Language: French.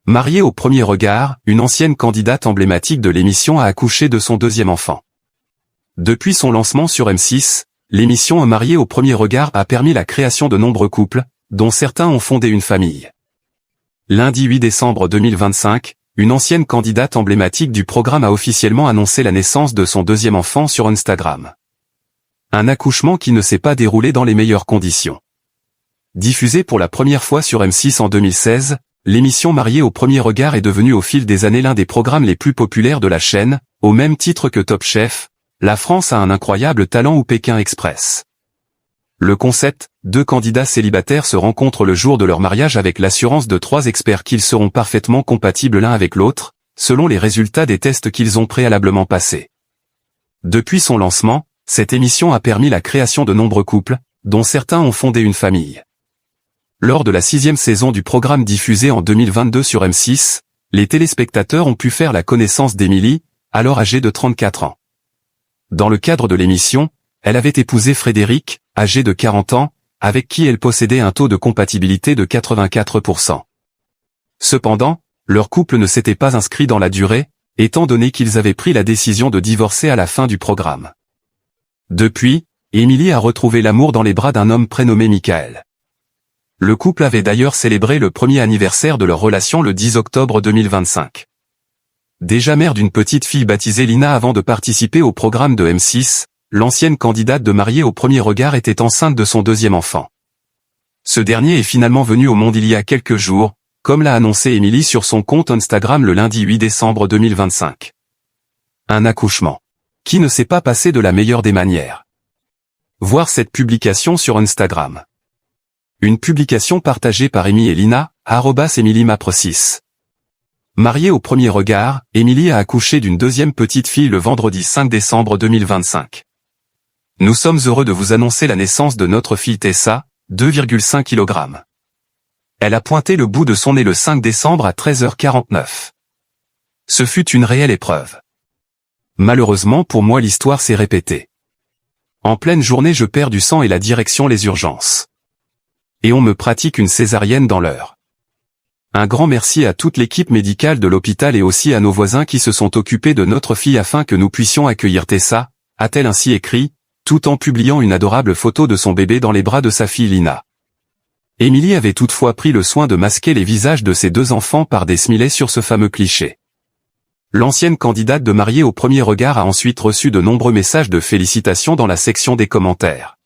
Mariée au premier regard, une ancienne candidate emblématique de l'émission a accouché de son deuxième enfant. Depuis son lancement sur M6, l'émission Mariée au premier regard a permis la création de nombreux couples, dont certains ont fondé une famille. Lundi 8 décembre 2025, une ancienne candidate emblématique du programme a officiellement annoncé la naissance de son deuxième enfant sur Instagram. Un accouchement qui ne s'est pas déroulé dans les meilleures conditions. Diffusée pour la première fois sur M6 en 2016, l'émission Mariée au premier regard est devenue au fil des années l'un des programmes les plus populaires de la chaîne, au même titre que Top Chef, La France a un incroyable talent ou Pékin Express. Le concept, 2 candidats célibataires se rencontrent le jour de leur mariage avec l'assurance de 3 experts qu'ils seront parfaitement compatibles l'un avec l'autre, selon les résultats des tests qu'ils ont préalablement passés. Depuis son lancement, cette émission a permis la création de nombreux couples, dont certains ont fondé une famille. Lors de la 6e saison du programme diffusé en 2022 sur M6, les téléspectateurs ont pu faire la connaissance d'Émilie, alors âgée de 34 ans. Dans le cadre de l'émission, elle avait épousé Frédéric, âgé de 40 ans, avec qui elle possédait un taux de compatibilité de 84%. Cependant, leur couple ne s'était pas inscrit dans la durée, étant donné qu'ils avaient pris la décision de divorcer à la fin du programme. Depuis, Émilie a retrouvé l'amour dans les bras d'un homme prénommé Michael. Le couple avait d'ailleurs célébré le premier anniversaire de leur relation le 10 octobre 2025. Déjà mère d'une petite fille baptisée Lina avant de participer au programme de M6, l'ancienne candidate de Mariée au premier regard était enceinte de son deuxième enfant. Ce dernier est finalement venu au monde il y a quelques jours, comme l'a annoncé Émilie sur son compte Instagram le lundi 8 décembre 2025. Un accouchement qui ne s'est pas passé de la meilleure des manières. Voir cette publication sur Instagram. Une publication partagée par Amy et Lina, @EmilyMapre6. Mariée au premier regard, Émilie a accouché d'une deuxième petite fille le vendredi 5 décembre 2025. Nous sommes heureux de vous annoncer la naissance de notre fille Tessa, 2,5 kg. Elle a pointé le bout de son nez le 5 décembre à 13h49. Ce fut une réelle épreuve. Malheureusement pour moi l'histoire s'est répétée. En pleine journée je perds du sang et la direction les urgences. Et on me pratique une césarienne dans l'heure. Un grand merci à toute l'équipe médicale de l'hôpital et aussi à nos voisins qui se sont occupés de notre fille afin que nous puissions accueillir Tessa, a-t-elle ainsi écrit, tout en publiant une adorable photo de son bébé dans les bras de sa fille Lina. Émilie avait toutefois pris le soin de masquer les visages de ses 2 enfants par des smiley sur ce fameux cliché. L'ancienne candidate de Mariée au premier regard a ensuite reçu de nombreux messages de félicitations dans la section des commentaires.